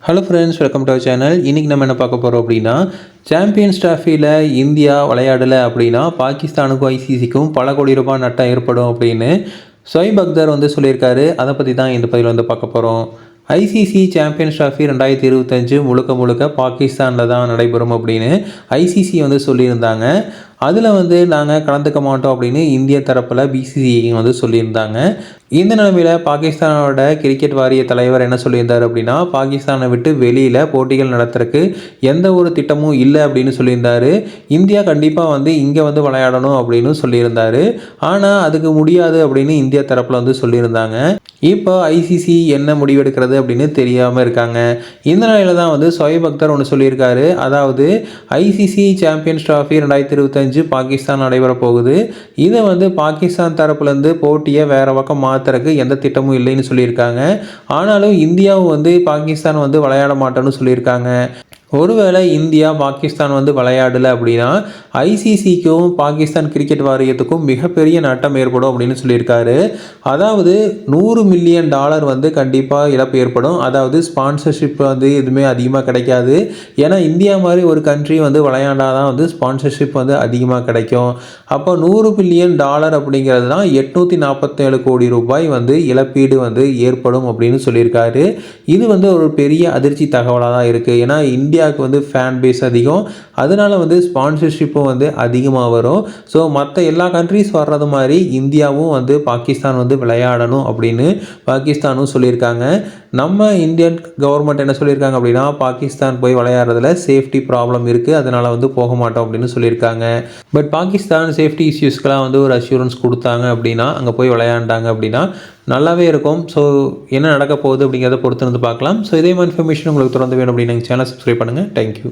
Hello friends, welcome to our channel. இன்றைக்கி நம்ம என்ன பார்க்க போகிறோம் அப்படின்னா, சாம்பியன்ஸ் டிராஃபியில் இந்தியா விளையாடலை அப்படின்னா பாகிஸ்தானுக்கும் ஐசிசிக்கும் பல கோடி ரூபாய் நட்டம் ஏற்படும் அப்படின்னு ஷொய்ப் அக்தர் சொல்லியிருக்காரு. அதை பற்றி தான் இந்த பதிவில் பார்க்க போகிறோம். ஐசிசி சாம்பியன்ஸ் டிராஃபி 2025 முழுக்க முழுக்க பாகிஸ்தானில் தான் நடைபெறும் அப்படின்னு ஐசிசி சொல்லியிருந்தாங்க. அதில் நாங்கள் கலந்துக்க மாட்டோம் அப்படின்னு இந்திய தரப்பில் பிசிசிஐ சொல்லியிருந்தாங்க. இந்த நிலைமையில் பாகிஸ்தானோட கிரிக்கெட் வாரிய தலைவர் என்ன சொல்லியிருந்தார் அப்படின்னா, பாகிஸ்தானை விட்டு வெளியில் போட்டிகள் நடத்துறதுக்கு எந்த ஒரு திட்டமும் இல்லை அப்படின்னு சொல்லியிருந்தார். இந்தியா கண்டிப்பாக இங்கே விளையாடணும் அப்படின்னு சொல்லியிருந்தார். ஆனால் அதுக்கு முடியாது அப்படின்னு இந்தியா தரப்பில் சொல்லியிருந்தாங்க. இப்போ ஐசிசி என்ன முடிவெடுக்கிறது அப்படின்னு தெரியாமல் இருக்காங்க. இந்த நிலையில் தான் ஷொய்ப் அக்தர் ஒன்று சொல்லியிருக்காரு. அதாவது ஐசிசி சாம்பியன்ஸ் டிராஃபி 2025 பாகிஸ்தான் நடைபெற போகுது. இதை பாகிஸ்தான் தரப்புலேருந்து போட்டியை வேறு பக்கம் மாற்றுறதுக்கு எந்த திட்டமும் இல்லைன்னு சொல்லியிருக்காங்க. ஆனாலும் இந்தியாவும் பாகிஸ்தான் விளையாட மாட்டோன்னு சொல்லியிருக்காங்க. ஒருவேளை இந்தியா பாகிஸ்தான் விளையாடலை அப்படின்னா ஐசிசிக்கும் பாகிஸ்தான் கிரிக்கெட் வாரியத்துக்கும் மிகப்பெரிய நட்டம் ஏற்படும் அப்படின்னு சொல்லியிருக்காரு. அதாவது $100 மில்லியன் கண்டிப்பாக இழப்பு ஏற்படும். அதாவது ஸ்பான்சர்ஷிப் எதுவுமே அதிகமாக கிடைக்காது. ஏன்னா இந்தியா மாதிரி ஒரு கண்ட்ரி விளையாண்டாதான் ஸ்பான்சர்ஷிப் அதிகமாக கிடைக்கும். அப்போ $100 மில்லியன் அப்படிங்கிறது தான் 847 கோடி ரூபாய் இழப்பீடு ஏற்படும் அப்படின்னு சொல்லியிருக்காரு. இது ஒரு பெரிய அதிர்ச்சி தகவலாக தான் இருக்குது. ஏன்னா இந்தியாவுக்கு ஃபேன் பேஸ் அதிகம், அதனால ஸ்பான்சர்ஷிப்பும் அதிகமாக வரும். ஸோ மற்ற எல்லா கண்ட்ரிஸ் வர்றது மாதிரி இந்தியாவும் பாகிஸ்தான் விளையாடணும் அப்படின்னு பாகிஸ்தானும் சொல்லியிருக்காங்க. நம்ம இந்தியன் கவர்மெண்ட் என்ன சொல்லியிருக்காங்க அப்படின்னா, பாகிஸ்தான் போய் விளையாடுறதுல சேஃப்டி ப்ராப்ளம் இருக்குது, அதனால் போக மாட்டோம் அப்படின்னு சொல்லியிருக்காங்க. பட் பாகிஸ்தான் சேஃப்டி இஷ்யூஸ்க்கெலாம் ஒரு அஷ்யூரன்ஸ் கொடுத்தாங்க அப்படின்னா, அங்கே போய் விளையாண்டாங்க அப்படின்னா நல்லாவே இருக்கும். ஸோ என்ன நடக்க போகுது அப்படிங்கிறத பொறுத்து பார்க்கலாம். ஸோ இதே மாதிரி இன்ஃபர்மேஷன் உங்களுக்கு தொடர்ந்து வேணும் அப்படின்னு எங்கள் சேனல் சப்ஸ்கிரைப் பண்ணுங்கள். தேங்க்யூ.